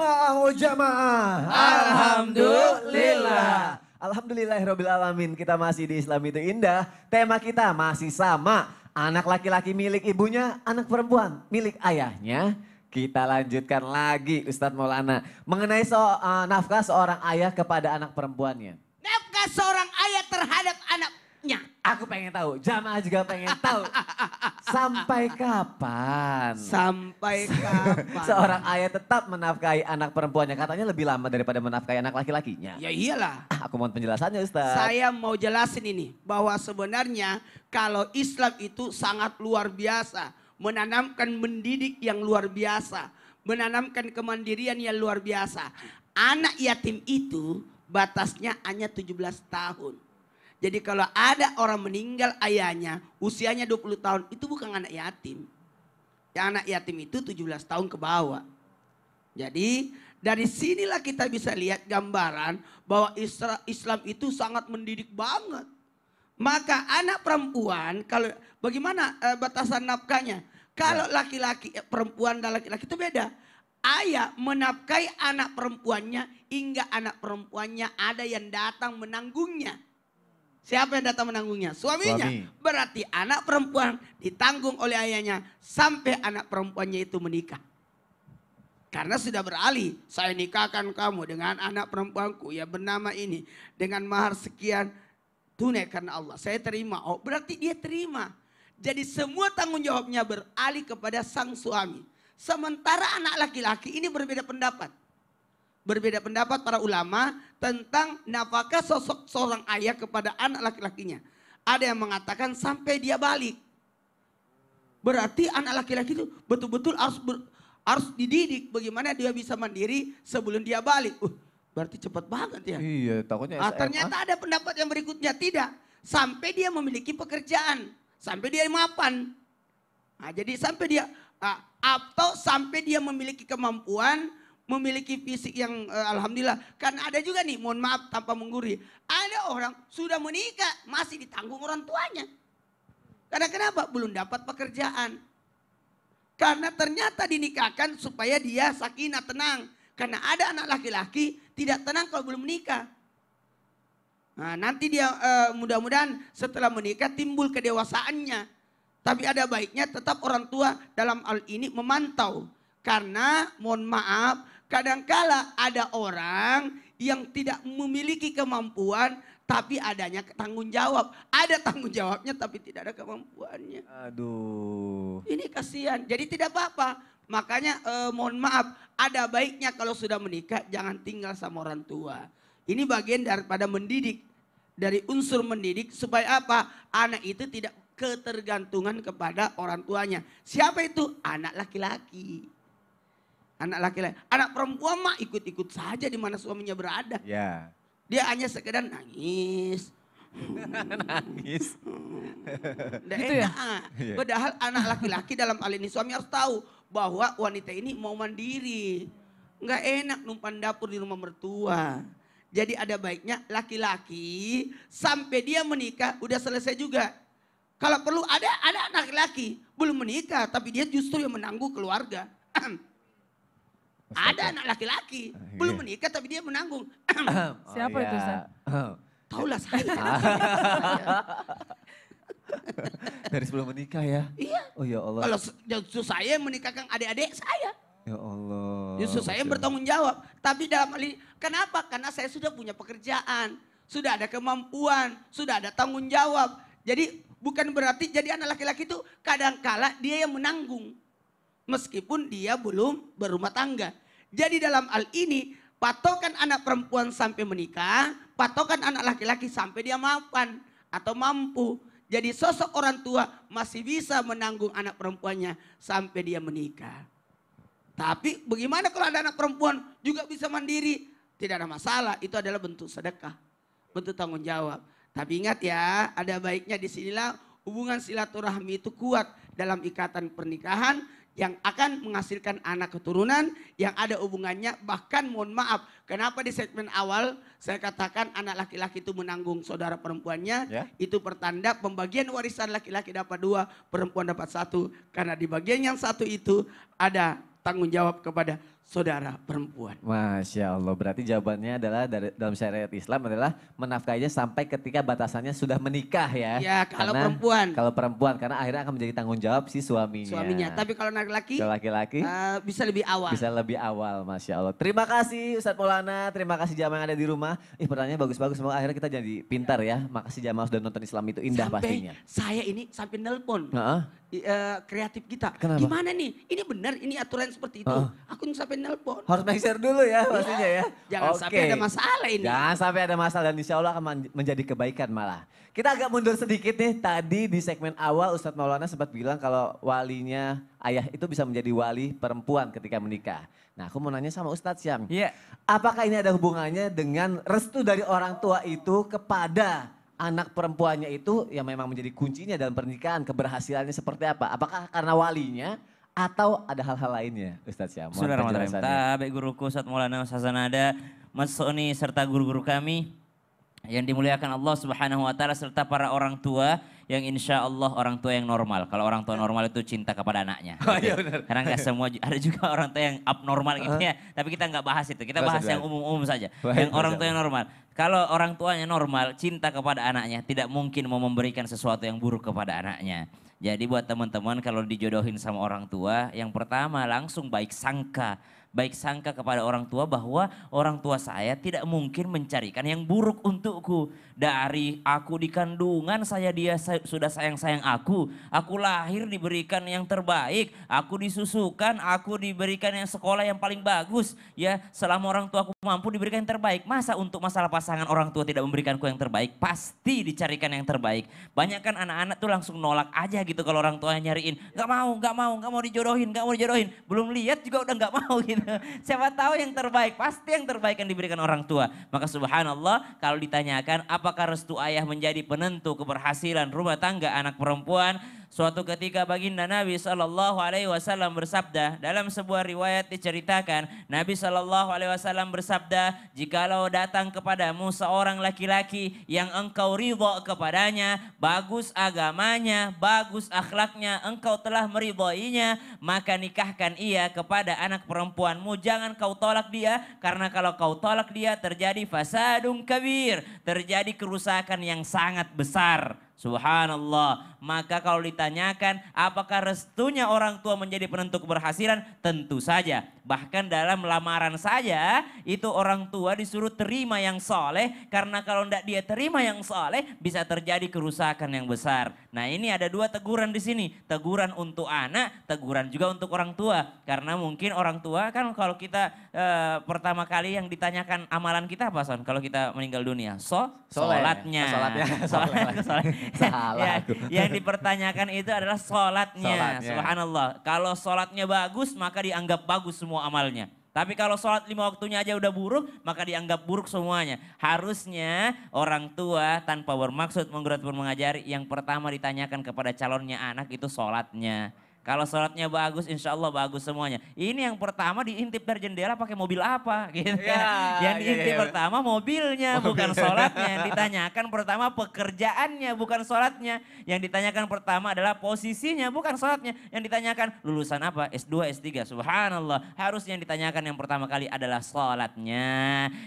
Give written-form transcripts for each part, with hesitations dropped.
Jamaah, oh jamaah. Alhamdulillah. Alhamdulillahirabbil alamin. Kita masih di Islam itu indah. Tema kita masih sama. Anak laki-laki milik ibunya, anak perempuan milik ayahnya. Kita lanjutkan lagi Ustadz Maulana. Mengenai nafkah seorang ayah kepada anak perempuannya. Nafkah seorang ayah terhadap anaknya. Aku pengen tahu, jamaah juga pengen tahu. Sampai kapan? Sampai kapan? Seorang ayah tetap menafkahi anak perempuannya. Katanya lebih lama daripada menafkahi anak laki-lakinya. Ya iyalah. Aku mohon penjelasannya Ustaz. Saya mau jelasin ini. Bahwa sebenarnya kalau Islam itu sangat luar biasa. Menanamkan mendidik yang luar biasa. Menanamkan kemandirian yang luar biasa. Anak yatim itu batasnya hanya 17 tahun. Jadi kalau ada orang meninggal ayahnya usianya 20 tahun itu bukan anak yatim. Yang anak yatim itu 17 tahun ke bawah. Jadi dari sinilah kita bisa lihat gambaran bahwa Islam itu sangat mendidik banget. Maka anak perempuan kalau bagaimana batasan nafkahnya? Kalau laki-laki perempuan dan laki-laki itu beda. Ayah menafkahi anak perempuannya hingga anak perempuannya ada yang datang menanggungnya. Siapa yang datang menanggungnya? Suaminya. Suami. Berarti anak perempuan ditanggung oleh ayahnya sampai anak perempuannya itu menikah. Karena sudah beralih, saya nikahkan kamu dengan anak perempuanku ya bernama ini. Dengan mahar sekian, tunai karena Allah. Saya terima. Oh berarti dia terima. Jadi semua tanggung jawabnya beralih kepada sang suami. Sementara anak laki-laki ini berbeda pendapat. Berbeda pendapat para ulama tentang nafkah sosok seorang ayah kepada anak laki-lakinya. Ada yang mengatakan sampai dia balik. Berarti anak laki-laki itu betul-betul harus dididik bagaimana dia bisa mandiri sebelum dia balik. Berarti cepat banget ya. Iya, takutnya SMA. Ternyata ada pendapat yang berikutnya tidak. Sampai dia memiliki pekerjaan. Sampai dia mapan. Nah, jadi sampai dia atau sampai dia memiliki kemampuan, memiliki fisik yang alhamdulillah. Karena ada juga nih, mohon maaf tanpa menggurui. Ada orang sudah menikah masih ditanggung orang tuanya. Karena kenapa? Belum dapat pekerjaan. Karena ternyata dinikahkan supaya dia sakinah tenang. Karena ada anak laki-laki tidak tenang kalau belum menikah. Nah, nanti dia mudah-mudahan setelah menikah timbul kedewasaannya. Tapi ada baiknya tetap orang tua dalam hal ini memantau. Karena mohon maaf kadangkala ada orang yang tidak memiliki kemampuan tapi adanya tanggung jawab. Ada tanggung jawabnya tapi tidak ada kemampuannya. Aduh. Ini kasihan. Jadi tidak apa-apa. Makanya mohon maaf ada baiknya kalau sudah menikah jangan tinggal sama orang tua. Ini bagian daripada mendidik. Dari unsur mendidik supaya apa? Anak itu tidak ketergantungan kepada orang tuanya. Siapa itu? Anak laki-laki. Anak laki-laki. Anak perempuan mah ikut-ikut saja di mana suaminya berada. Ya. Dia hanya sekedar nangis. Nangis. Gitu ya? Padahal anak laki-laki dalam hal ini suami harus tahu bahwa wanita ini mau mandiri. Nggak enak numpan dapur di rumah mertua. Jadi ada baiknya laki-laki sampai dia menikah udah selesai juga. Kalau perlu ada anak laki-laki belum menikah tapi dia justru yang menanggung keluarga. Ada anak laki-laki belum menikah tapi dia menanggung. Siapa itu Ustaz? Taulah saya. Dari sebelum menikah ya? Iya. Oh ya Allah. Kalau justru saya menikahkan adik-adik saya. Ya Allah. Justru saya bertanggung jawab. Tapi dalam hal ini, kenapa? Karena saya sudah punya pekerjaan. Sudah ada kemampuan, sudah ada tanggung jawab. Jadi bukan berarti jadi anak laki-laki itu kadangkala dia yang menanggung. Meskipun dia belum berumah tangga. Jadi dalam hal ini, patokan anak perempuan sampai menikah, patokan anak laki-laki sampai dia mapan atau mampu. Jadi sosok orang tua masih bisa menanggung anak perempuannya sampai dia menikah. Tapi bagaimana kalau ada anak perempuan juga bisa mandiri? Tidak ada masalah, itu adalah bentuk sedekah, bentuk tanggung jawab. Tapi ingat ya, ada baiknya di sinilah hubungan silaturahmi itu kuat dalam ikatan pernikahan yang akan menghasilkan anak keturunan yang ada hubungannya. Bahkan mohon maaf, kenapa di segmen awal saya katakan anak laki-laki itu menanggung saudara perempuannya. Ya. Itu pertanda pembagian warisan laki-laki dapat 2, perempuan dapat 1. Karena di bagian yang satu itu ada tanggung jawab kepada saudara perempuan. Masya Allah, berarti jawabannya adalah dalam syariat Islam adalah menafkainya sampai ketika batasannya sudah menikah ya. Ya, kalau Karena- perempuan. Kalau perempuan, karena akhirnya akan menjadi tanggung jawab si suaminya. Suaminya. Tapi kalau laki-laki Kalau laki-laki bisa lebih awal. bisa lebih awal, Masya Allah. Terima kasih Ustadz Maulana, terima kasih jamaah yang ada di rumah. Pertanyaannya bagus-bagus, semoga akhirnya kita jadi pintar ya. Makasih jamaah sudah nonton Islam itu indah pastinya. Saya ini sampai nelpon. Heeh. Kreatif kita. Kenapa? Gimana nih? Ini benar, ini aturan seperti itu. Aku sampai nelpon. Harus make sure dulu ya pastinya ya. Jangan sampai Oke. ada masalah ini. Jangan sampai ada masalah dan insya Allah akan menjadi kebaikan malah. Kita agak mundur sedikit nih, tadi di segmen awal Ustadz Maulana sempat bilang kalau walinya ayah itu bisa menjadi wali perempuan ketika menikah. Nah aku mau nanya sama Ustadz Syam, Iya. apakah ini ada hubungannya dengan restu dari orang tua itu kepada anak perempuannya itu yang memang menjadi kuncinya dalam pernikahan, keberhasilannya seperti apa? Apakah karena walinya atau ada hal-hal lainnya Ustadz Syam? Mohon Bismillahirrahmanirrahim. penjelasannya. Tabe guruku Ustadz Maulana Ustadz Sanada, Mas Soni serta guru-guru kami yang dimuliakan Allah Subhanahu wa taala serta para orang tua yang insya Allah orang tua yang normal. Kalau orang tua normal itu cinta kepada anaknya. Oh, gitu. iya benar. Karena nggak semua ada juga orang tua yang abnormal gitu ya. Tapi kita nggak bahas itu. Kita Nggak bahas usah yang umum-umum saja. Baik, Yang orang Masya tua yang normal. Kalau orang tuanya normal, cinta kepada anaknya, tidak mungkin mau memberikan sesuatu yang buruk kepada anaknya. Jadi buat teman-teman kalau dijodohin sama orang tua, yang pertama langsung baik sangka. Baik sangka kepada orang tua bahwa orang tua saya tidak mungkin mencarikan yang buruk untukku. Dari aku di kandungan dia sudah sayang-sayang aku. Aku lahir diberikan yang terbaik. Aku disusukan, aku diberikan yang sekolah yang paling bagus. Ya, selama orang tua aku mampu diberikan yang terbaik. Masa untuk masalah pasangan orang tua tidak memberikanku yang terbaik? Pasti dicarikan yang terbaik. Banyak kan anak-anak tuh langsung nolak aja gitu kalau orang tuanya nyariin. Gak mau dijodohin, gak mau dijodohin. Belum lihat juga udah gak mau gitu. Siapa tahu yang terbaik, pasti yang terbaik yang diberikan orang tua. Maka subhanallah kalau ditanyakan apakah restu ayah menjadi penentu keberhasilan rumah tangga anak perempuan. Suatu ketika baginda Nabi SAW bersabda, dalam sebuah riwayat diceritakan, Nabi SAW bersabda, jikalau datang kepadamu seorang laki-laki yang engkau ridho kepadanya, bagus agamanya, bagus akhlaknya, engkau telah meridhoinya, maka nikahkan ia kepada anak perempuanmu. Jangan kau tolak dia, karena kalau kau tolak dia terjadi fasadun kabir, terjadi kerusakan yang sangat besar. Subhanallah. Maka kalau ditanyakan apakah restunya orang tua menjadi penentu keberhasilan? Tentu saja. Bahkan dalam lamaran saja itu orang tua disuruh terima yang soleh. Karena kalau tidak dia terima yang soleh bisa terjadi kerusakan yang besar. Nah ini ada dua teguran di sini. Teguran untuk anak, teguran juga untuk orang tua. Karena mungkin orang tua kan kalau kita pertama kali yang ditanyakan amalan kita apa Son? Kalau kita meninggal dunia? Sholatnya. Salah Ya, aku. yang dipertanyakan itu adalah sholatnya. Sholatnya. Subhanallah. Kalau sholatnya bagus maka dianggap bagus semua amalnya. Tapi kalau sholat 5 waktunya aja udah buruk maka dianggap buruk semuanya. Harusnya orang tua tanpa bermaksud menggugat mengajari yang pertama ditanyakan kepada calonnya anak itu sholatnya. Kalau sholatnya bagus, insya Allah bagus semuanya. Ini yang pertama diintip dari jendela pakai mobil apa gitu Ya, Yang diintip ya. pertama mobilnya, bukan sholatnya. Yang ditanyakan pertama pekerjaannya, bukan sholatnya. Yang ditanyakan pertama adalah posisinya, bukan sholatnya. Yang ditanyakan lulusan apa, S2, S3, subhanallah. Harus yang ditanyakan yang pertama kali adalah sholatnya.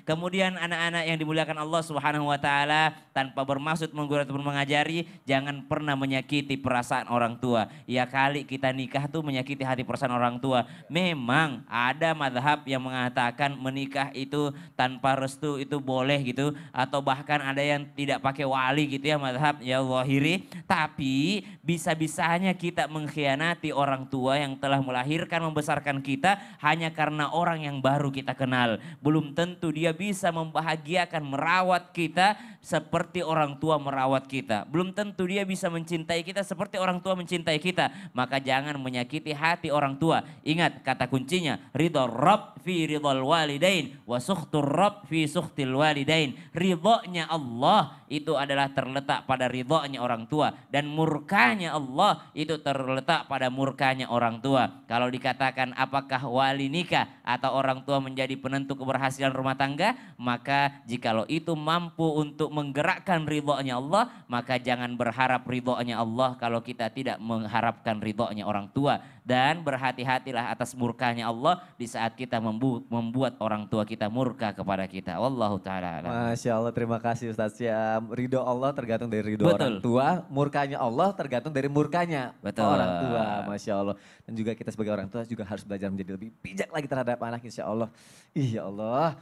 Kemudian anak-anak yang dimuliakan Allah Subhanahu Wa Taala tanpa bermaksud menggurui ataupun mengajari, jangan pernah menyakiti perasaan orang tua. Ya kali kita nikah tuh menyakiti hati perasaan orang tua. Memang ada madhab yang mengatakan menikah itu tanpa restu itu boleh gitu. Atau bahkan ada yang tidak pakai wali gitu ya madhab ya zahiri. Tapi bisa-bisanya kita mengkhianati orang tua yang telah melahirkan membesarkan kita hanya karena orang yang baru kita kenal. Belum tentu dia bisa membahagiakan merawat kita seperti orang tua merawat kita. Belum tentu dia bisa mencintai kita seperti orang tua mencintai kita. Maka jangan menyakiti hati orang tua. Ingat kata kuncinya, ridho Rabb fi ridhol walidain wa sukhtur Rabb fi sukhtil walidain. Ridhonya Allah itu adalah terletak pada ridhonya orang tua. Dan murkanya Allah itu terletak pada murkanya orang tua. Kalau dikatakan apakah wali nikah atau orang tua menjadi penentu keberhasilan rumah tangga, maka jikalau itu mampu untuk menggerakkan ridhonya Allah, maka jangan berharap ridhonya Allah kalau kita tidak mengharapkan ridhonya murkanya orang tua. Dan berhati-hatilah atas murkanya Allah di saat kita membuat orang tua kita murka kepada kita. Wallahu ta'ala alam. Masya Allah, terima kasih Ustaz Syam. Ridho Allah tergantung dari ridho Betul. orang tua, murkanya Allah tergantung dari murkanya Betul. orang tua. Masya Allah. Dan juga kita sebagai orang tua juga harus belajar menjadi lebih bijak lagi terhadap anak, insya Allah. Ih ya Allah,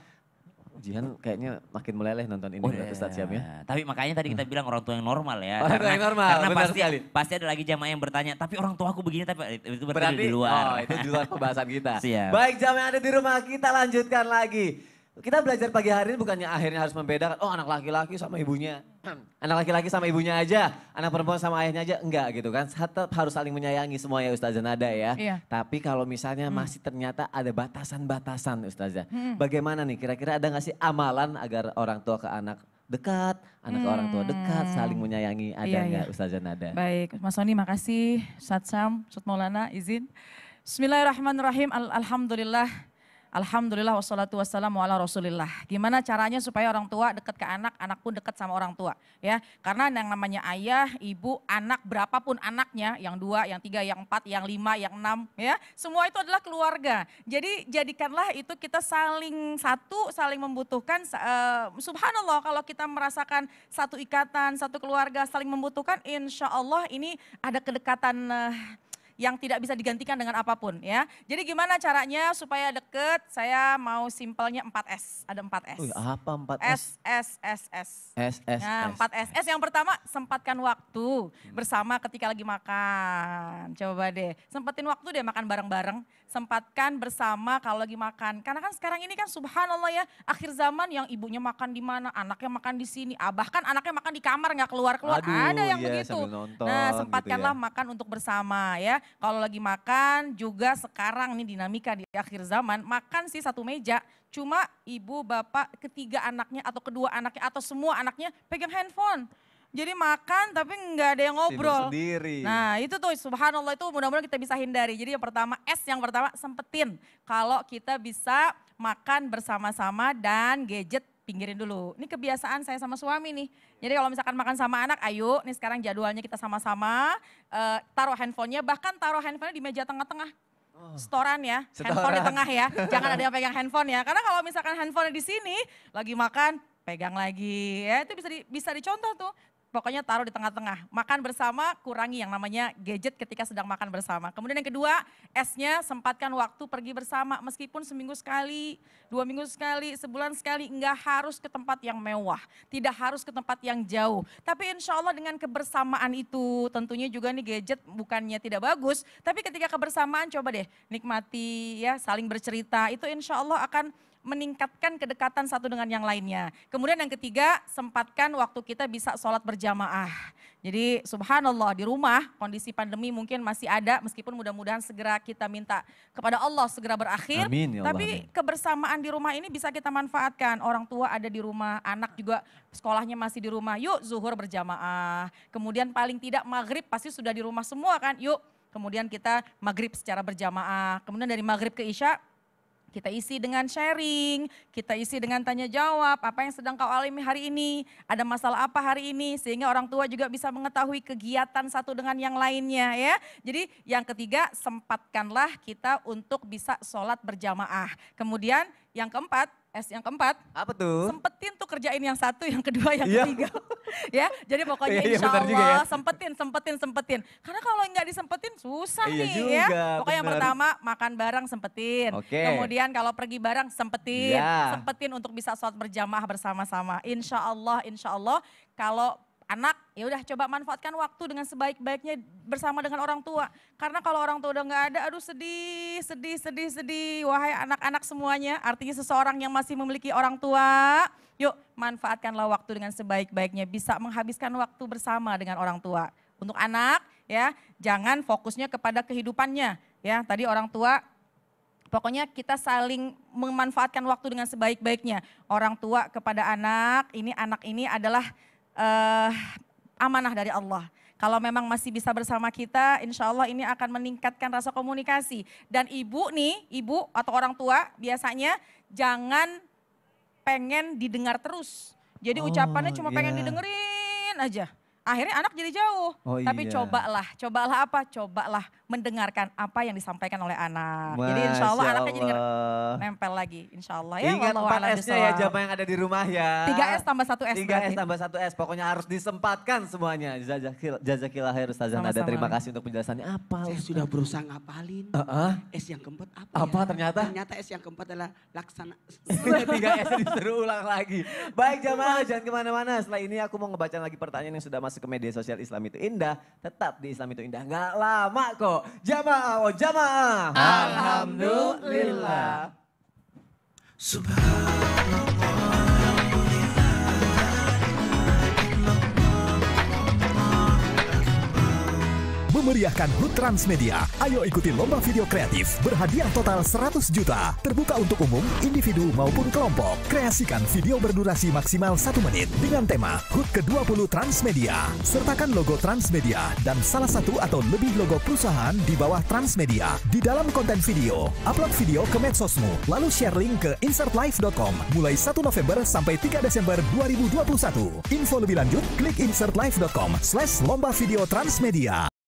Jihan kayaknya makin meleleh nonton ini Ustaz Syam ya. Tapi makanya tadi kita bilang orang tua yang normal ya. Orang tua yang normal, Karena benar pasti, sekali. pasti ada lagi jamaah yang bertanya, tapi orang tua aku begini, tapi itu berarti Berarti di luar. Oh, itu di luar pembahasan kita. Siap. Baik, jam yang ada di rumah kita lanjutkan lagi. Kita belajar pagi hari ini bukannya akhirnya harus membedakan, oh anak laki-laki sama ibunya. Anak laki-laki sama ibunya aja, anak perempuan sama ayahnya aja, enggak gitu kan. Tetap harus saling menyayangi semua ya Ustazah Nada ya. Iya. Tapi kalau misalnya masih ternyata ada batasan-batasan Ustazah. Bagaimana nih, kira-kira ada gak sih amalan agar orang tua ke anak dekat, anak ke orang tua dekat, saling menyayangi, ada Iya, nggak iya. Ustazah Nada? Baik, Mas Soni makasih. Ustaz Syam, Ustaz Maulana izin. Bismillahirrahmanirrahim. Alhamdulillah. Alhamdulillah wassalatu wassalamu ala rasulillah. Gimana caranya supaya orang tua dekat ke anak pun dekat sama orang tua. Ya, karena yang namanya ayah, ibu, anak, berapapun anaknya, yang 2, yang 3, yang 4, yang 5, yang 6, ya. Semua itu adalah keluarga. Jadi jadikanlah itu kita saling satu, saling membutuhkan. Subhanallah kalau kita merasakan satu ikatan, satu keluarga saling membutuhkan, insya Allah ini ada kedekatan yang tidak bisa digantikan dengan apapun ya. Jadi gimana caranya supaya deket? Saya mau simpelnya 4S. Ada 4S. Apa 4S? S. S. Nah, 4S. S yang pertama, sempatkan waktu bersama ketika lagi makan. Coba deh, sempetin waktu deh makan bareng-bareng. Sempatkan bersama kalau lagi makan. Karena kan sekarang ini kan subhanallah ya, akhir zaman yang ibunya makan di mana, anaknya makan di sini. Bahkan anaknya makan di kamar nggak keluar-keluar. Aduh, Ada yang iya, begitu. sambil nonton Nah, gitu sempatkanlah ya. makan untuk bersama ya. Kalau lagi makan juga sekarang nih dinamika di akhir zaman, makan sih satu meja. Cuma ibu, bapak, ketiga anaknya atau kedua anaknya atau semua anaknya pegang handphone. Jadi makan tapi nggak ada yang ngobrol. Sibuk sendiri. Nah itu tuh subhanallah itu mudah-mudahan kita bisa hindari. Jadi yang pertama yang pertama sempetin. Kalau kita bisa makan bersama-sama dan gadget pinggirin dulu. Ini kebiasaan saya sama suami nih. Jadi kalau misalkan makan sama anak, ayo nih sekarang jadwalnya kita sama-sama. Taruh handphonenya, bahkan taruh handphonenya di meja tengah-tengah. Setoran ya, handphone di tengah ya. Jangan ada yang pegang handphone ya. Karena kalau misalkan handphone di sini, lagi makan, pegang lagi. Ya itu bisa dicontoh tuh. Pokoknya taruh di tengah-tengah. Makan bersama, kurangi yang namanya gadget ketika sedang makan bersama. Kemudian yang kedua, S-nya sempatkan waktu pergi bersama. Meskipun seminggu sekali, 2 minggu sekali, sebulan sekali. Enggak harus ke tempat yang mewah. Tidak harus ke tempat yang jauh. Tapi insya Allah dengan kebersamaan itu, tentunya juga nih gadget bukannya tidak bagus. Tapi ketika kebersamaan coba deh nikmati ya, saling bercerita. Itu insya Allah akan meningkatkan kedekatan satu dengan yang lainnya. Kemudian yang ketiga, sempatkan waktu kita bisa sholat berjamaah. Jadi subhanallah di rumah kondisi pandemi mungkin masih ada meskipun mudah-mudahan segera kita minta kepada Allah segera berakhir. Amin, ya Allah, Tapi amin. kebersamaan di rumah ini bisa kita manfaatkan. Orang tua ada di rumah, anak juga sekolahnya masih di rumah. Yuk zuhur berjamaah. Kemudian paling tidak maghrib pasti sudah di rumah semua kan. Yuk kemudian kita maghrib secara berjamaah. Kemudian dari maghrib ke isya kita isi dengan sharing, kita isi dengan tanya jawab, apa yang sedang kau alami hari ini, ada masalah apa hari ini, sehingga orang tua juga bisa mengetahui kegiatan satu dengan yang lainnya ya. Jadi yang ketiga, sempatkanlah kita untuk bisa sholat berjamaah. Kemudian yang keempat, yang keempat, Apa tuh? sempetin tuh kerjain yang satu, yang kedua, yang Iya. ketiga. Ya, jadi pokoknya Iya, insya benar juga Allah ya. sempetin. Karena kalau nggak disempetin susah Iya nih juga, ya. Pokoknya yang benar. pertama makan bareng sempetin. Oke. Kemudian kalau pergi bareng sempetin. Iya. Sempetin untuk bisa sholat berjamaah bersama-sama. Insya Allah kalau anak ya udah coba manfaatkan waktu dengan sebaik-baiknya bersama dengan orang tua. Karena kalau orang tua udah nggak ada, aduh sedih. Wahai anak-anak semuanya, artinya seseorang yang masih memiliki orang tua, yuk manfaatkanlah waktu dengan sebaik-baiknya. Bisa menghabiskan waktu bersama dengan orang tua. Untuk anak ya, jangan fokusnya kepada kehidupannya. Ya, tadi orang tua pokoknya kita saling memanfaatkan waktu dengan sebaik-baiknya. Orang tua kepada anak ini adalah amanah dari Allah. Kalau memang masih bisa bersama kita, insya Allah ini akan meningkatkan rasa komunikasi. Dan ibu atau orang tua biasanya jangan pengen didengar terus. Jadi ucapannya cuma pengen iya. didengerin aja. Akhirnya anak jadi jauh. Oh, Tapi iya. cobalah apa? Cobalah mendengarkan apa yang disampaikan oleh anak. Jadi Masya insya Allah anaknya jadi Allah. nempel lagi. Insya Allah ya. Ingat wallahu 4 a'lam S-nya ya bishawab. jamaah yang ada di rumah ya. 3S tambah 1S 3S berarti. tambah 1S. Pokoknya harus disempatkan semuanya. Jazakillah khair Ustazah Nada. Sama-sama. Terima kasih untuk penjelasannya. Apa? Saya sudah berusaha ngapalin. S yang keempat apa Apa ya? ternyata? Ternyata S yang keempat adalah laksana. 3S disuruh ulang lagi. Baik jamaah jangan kemana-mana. Setelah ini aku mau ngebaca lagi pertanyaan yang sudah masuk ke media sosial Islam itu Indah. Tetap di Islam itu Indah. Nggak lama kok. Jamaah, oh jamaah. Alhamdulillah. Memeriahkan HUT Transmedia. Ayo ikuti lomba video kreatif berhadiah total 100 juta. Terbuka untuk umum, individu maupun kelompok. Kreasikan video berdurasi maksimal 1 menit dengan tema HUT ke-20 Transmedia. Sertakan logo Transmedia dan salah satu atau lebih logo perusahaan di bawah Transmedia. Di dalam konten video, upload video ke medsosmu, lalu share link ke insertlive.com mulai 1 November sampai 3 Desember 2021. Info lebih lanjut, klik insertlive.com/lomba video Transmedia.